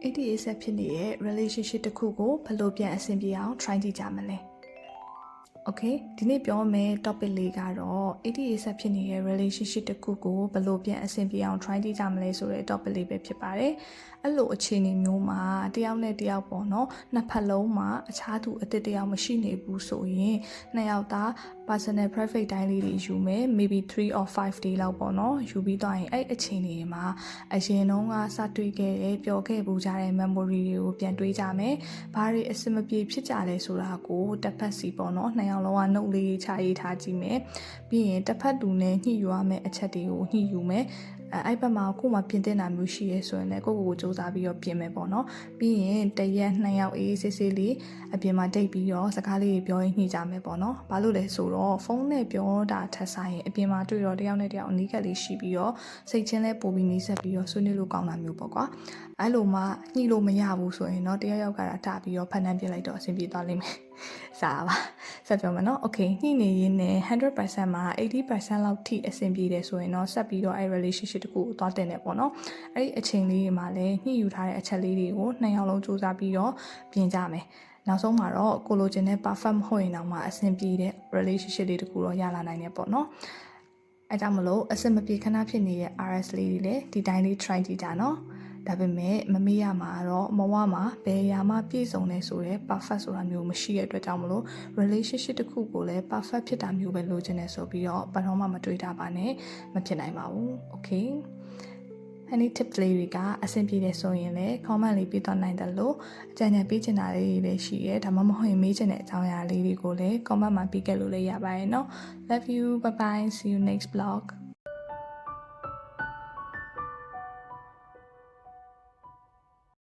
88 set ဖြစ်နေတဲ့ relationship တစ်ခုကိုဘယ်လိုပြန်အဆင်ပြေအောင် try ကြည့်ကြမလဲ Okay ဒီနေ့ပြောမယ့် topic လေးကတော့88 set ဖြစ်နေတဲ့ relationship တစ်ခုကိုဘယ်လိုပြန်အဆင်ပြေအောင် try ကြည့်ကြမလဲဆိုတဲ့ topic လေးပဲဖြစ်ပါတယ်အဲ့လိုအခြေအနေမျိုးမှာတယောက်နဲ့တယောက်ပေါ့နော်နှစ်ဖက်လုံးမှာအခြားသူအစ်တယောက်မရှိနေဘူးဆိုရင်နှစ်ယောက်သား personal private time လေးတွေယူမယ် maybe 3 or 5 day လောက်ပေါ့နော်ယူပြီးတော့ရင်အဲ့အခြေအနေတွေမှာအရင်တုန်းကစတွေ့ခဲ့တဲ့ပျော်ခဲ့ပူကြတဲ့ memory တွေကိုပြန်တွေးကြမယ်ဘာတွေအဆင်မပြေဖြစ်ကြလဲဆိုတာကိုတစ်ဖက်စီပေါ့နော်နှစ်ယောက်လုံးကနှုတ်လေးချရေးထားကြည့်မယ်ပြီးရင်တစ်ဖက်သူနဲ့ညှိယူရမယ့်အချက်တွေကိုညှိယူမယ်အဲ့ဘက်မှာကိုယ်မှပြင်သင့်တာမျိုးရှိရဲဆိုရင်လည်းကိုယ့်ကိုယ်ကိုစူးစမ်းပြီးတော့ပြင်မယ်ပေါ့နော်ပြီးရင်တရက်2ယောက်အေးဆေးဆေးလေးအပြင်မှာဒိတ်ပြီးတော့စကားလေးပြောရင်းညှိကြမယ်ပေါ့နော်ဘာလို့လဲဆိုတော့ဖုန်းနဲ့ပြောတာထက်ဆိုင်ရင်အပြင်မှာတွေ့တော့တယောက်နဲ့တယောက်အနီးကပ်လေးရှိပြီးတော့စိတ်ချင်းလဲပို့ပြီးနှီးဆက်ပြီးတော့ဆွေးနွေးလို့ကောင်းတာမျိုးပေါ့ကွာအဲ့လိုမှညှိလို့မရဘူးဆိုရင်တော့တယောက်ယောက်ကတာထပြီးတော့ဖန်တန်းပြလိုက်တော့အဆင်ပြေသွားလိမ့်မယ်စားပါဆက်ပြောမယ်နော် okay ညှိနေရင်းနဲ့ 100% မှာ 80% လောက်ထိအဆင်ပြေတယ်ဆိုရင်တော့ဆက်ပြီးတော့အဲ့ relationship တခုကိုသွားတင်တယ်ပေါ့နော်အဲ့ဒီအချိန်လေးတွေမှာလည်းညှိယူထားတဲ့အချက်လေးတွေကိုနှစ်ယောက်လုံးစူးစမ်းပြီးတော့ပြင်ကြမယ်နောက်ဆုံးမှာတော့ကိုလိုချင်တဲ့ perfect မဟုတ်ရင်တော့မှအဆင်ပြေတဲ့ relationship လေးတခုတော့ရလာနိုင်တယ်ပေါ့နော်အဲကြောင့်မလို့အဆင်မပြေခဏဖြစ်နေတဲ့ RS လေးတွေလည်းဒီတိုင်းလေး try ကြည့်ကြနော်ဒါပေမဲ့မမေ့ရမှာတော့မဝမှာဘယ်ရာမှပြည့်စုံနေဆိုတဲ့ perfect ဆိုတာမျိုးမရှိတဲ့အတွက်ကြောင့်မလို့ relationship တစ်ခုကိုလည်း perfect ဖြစ်တာမျိုးပဲလိုချင်တယ်ဆိုပြီးတော့ဘာလို့မှမတွေးတာပါနဲ့မဖြစ်နိုင်ပါဘူး okay any tip လေးတွေကအဆင်ပြေတယ်ဆိုရင်လည်း comment လေးပေးသွားနိုင်တယ်လို့အကြံဉာဏ်ပေးချင်တာလေးတွေလည်းရှိရဲဒါမှမဟုတ်ရင်မေးချင်တဲ့အကြောင်းအရာလေးတွေကိုလည်း comment မှာပေးခဲ့လို့လည်းရပါတယ်เนาะ love you bye bye see you next vlog